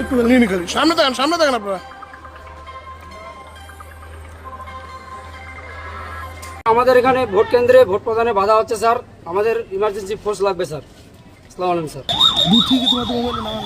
একটু নিয়ে নিখালি সামনে দেখেন আপনারা। আমাদের এখানে ভোট কেন্দ্রে ভোট প্রদানে বাধা হচ্ছে স্যার, আমাদের ইমার্জেন্সি ফোর্স লাগবে স্যার। আসসালামু আলাইকুম স্যার। দুধ থেকে তোমার মোবাইলে নাম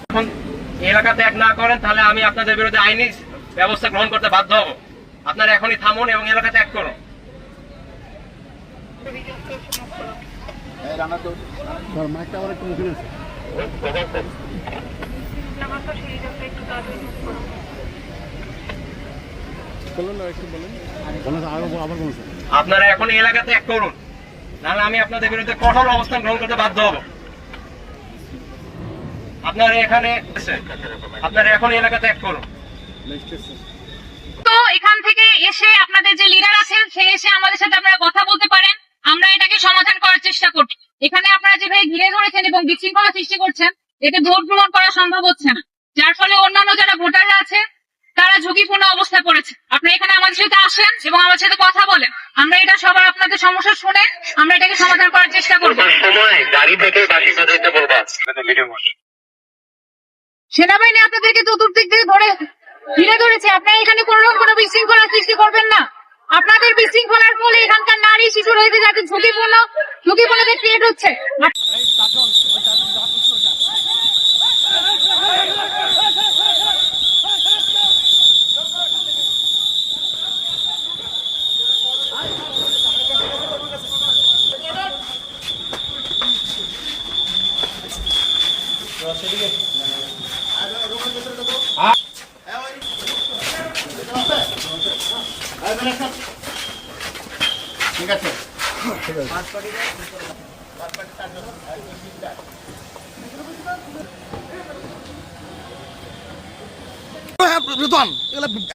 এখন এলাকা ত্যাগ না করেন তাহলে আমি আপনাদের বিরুদ্ধে আইনি ব্যবস্থা গ্রহণ করতে বাধ্য হব। আপনারা এখনই থামুন এবং এলাকা ত্যাগ করুন। আপনারা এখন এলাকা ত্যাগ করুন, নাহলে আমি আপনাদের বিরুদ্ধে কঠোর অবস্থান গ্রহণ করতে বাধ্য হব। আপনারা এখন এলাকা ত্যাগ করুন। তো এখান থেকে এসে আপনাদের যে লিডার আছেন সে এসে আমাদের সাথে আপনারা কথা বলতে পারেন, আমরা এটাকে সমাধান করার চেষ্টা করছি। এখানে আপনারা যেভাবে ঘিরে ধরেছেন এবং বিশৃঙ্খলা সৃষ্টি করছেন, এতে ভোট গ্রহণ করা সম্ভব হচ্ছে না, যার ফলে অন্যান্য যারা ভোটাররা আছে তারা ঝুঁকিপূর্ণ অবস্থায় পড়েছে। আপনারা এখানে আমাদের সাথে আসেন এবং আমাদের সাথে কথা বলেন, আমরা এটা সবার আপনাদের সমস্যা শুনে আমরা এটাকে সমাধান করার চেষ্টা করবো। সেনাবাহিনী আপনাদেরকে চতুর্দিক থেকে ঘিরে ধরেছে, আপনারা এখানে কোনো বিশৃঙ্খলা সৃষ্টি করবেন না। আপনাদের বিশৃঙ্খলার ফলে এখানকার নারী শিশু রয়েছে যাদের ঝুঁকিপূর্ণ ক্রিয়েট হচ্ছে। ঠিক আছে রিদওয়ান